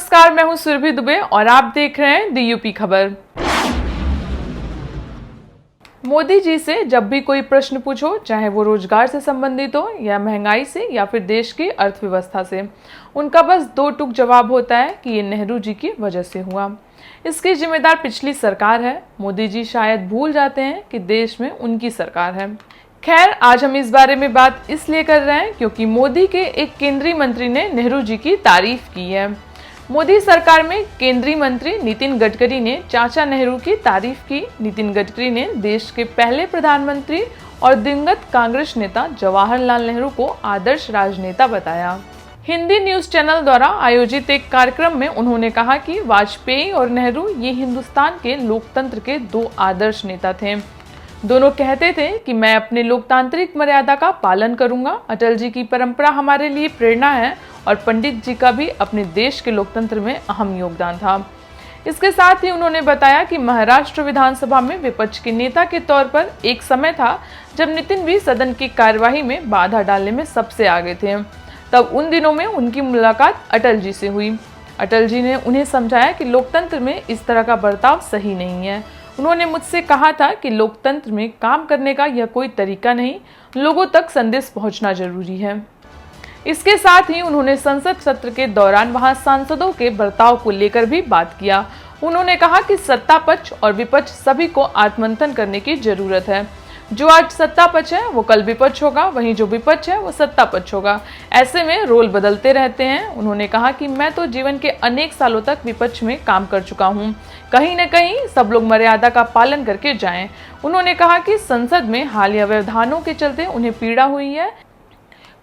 नमस्कार, मैं हूं सुरभि दुबे और आप देख रहे हैं दी यूपी खबर। मोदी जी से जब भी कोई प्रश्न पूछो, चाहे वो रोजगार से संबंधित हो या महंगाई से या फिर देश की अर्थव्यवस्था से, उनका बस दो टूक जवाब होता है कि ये नेहरू जी की वजह से हुआ। इसकी जिम्मेदार पिछली सरकार है। मोदी जी शायद भूल जाते हैं कि देश में उनकी सरकार है। खैर, आज हम इस बारे में बात इसलिए कर रहे हैं क्योंकि मोदी के एक केंद्रीय मंत्री ने नेहरू जी की तारीफ की है। मोदी सरकार में केंद्रीय मंत्री नितिन गडकरी ने चाचा नेहरू की तारीफ की। नितिन गडकरी ने देश के पहले प्रधानमंत्री और दिवंगत कांग्रेस नेता जवाहरलाल नेहरू को आदर्श राजनेता बताया। हिंदी न्यूज चैनल द्वारा आयोजित एक कार्यक्रम में उन्होंने कहा कि वाजपेयी और नेहरू ये हिंदुस्तान के लोकतंत्र के दो आदर्श नेता थे। दोनों कहते थे कि मैं अपने लोकतांत्रिक मर्यादा का पालन करूंगा। अटल जी की परंपरा हमारे लिए प्रेरणा है और पंडित जी का भी अपने देश के लोकतंत्र में अहम योगदान था। इसके साथ ही उन्होंने बताया कि महाराष्ट्र विधानसभा में विपक्ष के नेता के तौर पर एक समय था जब नितिन भी सदन की कार्यवाही में बाधा डालने में सबसे आगे थे। तब उन दिनों में उनकी मुलाकात अटल जी से हुई। अटल जी ने उन्हें समझाया कि लोकतंत्र में इस तरह का बर्ताव सही नहीं है। उन्होंने मुझसे कहा था कि लोकतंत्र में काम करने का यह कोई तरीका नहीं, लोगों तक संदेश पहुंचना जरूरी है। इसके साथ ही उन्होंने संसद सत्र के दौरान वहां सांसदों के बर्ताव को लेकर भी बात किया। उन्होंने कहा कि सत्ता पक्ष और विपक्ष सभी को आत्ममंथन करने की जरूरत है। जो आज सत्ता पक्ष है वो कल विपक्ष होगा, वहीं जो विपक्ष है वो सत्ता पक्ष होगा। ऐसे में रोल बदलते रहते हैं। उन्होंने कहा कि मैं तो जीवन के अनेक सालों तक विपक्ष में काम कर चुका हूं। कहीं न कहीं सब लोग मर्यादा का पालन करके जाएं। उन्होंने कहा कि संसद में हालिया व्यवधानों के चलते उन्हें पीड़ा हुई है।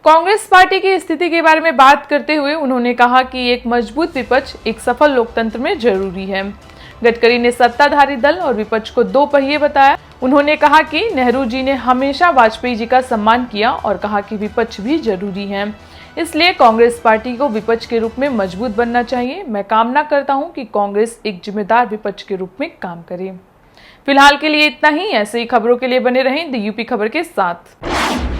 कांग्रेस पार्टी की स्थिति के बारे में बात करते हुए उन्होंने कहा कि एक मजबूत विपक्ष एक सफल लोकतंत्र में जरूरी है। गडकरी ने सत्ताधारी दल और विपक्ष को दो पहिए बताया। उन्होंने कहा कि नेहरू जी ने हमेशा वाजपेयी जी का सम्मान किया और कहा कि विपक्ष भी जरूरी है, इसलिए कांग्रेस पार्टी को विपक्ष के रूप में मजबूत बनना चाहिए। मैं कामना करता हूं कि कांग्रेस एक जिम्मेदार विपक्ष के रूप में काम करे। फिलहाल के लिए इतना ही। ऐसे ही खबरों के लिए बने रहें दी यूपी खबर के साथ।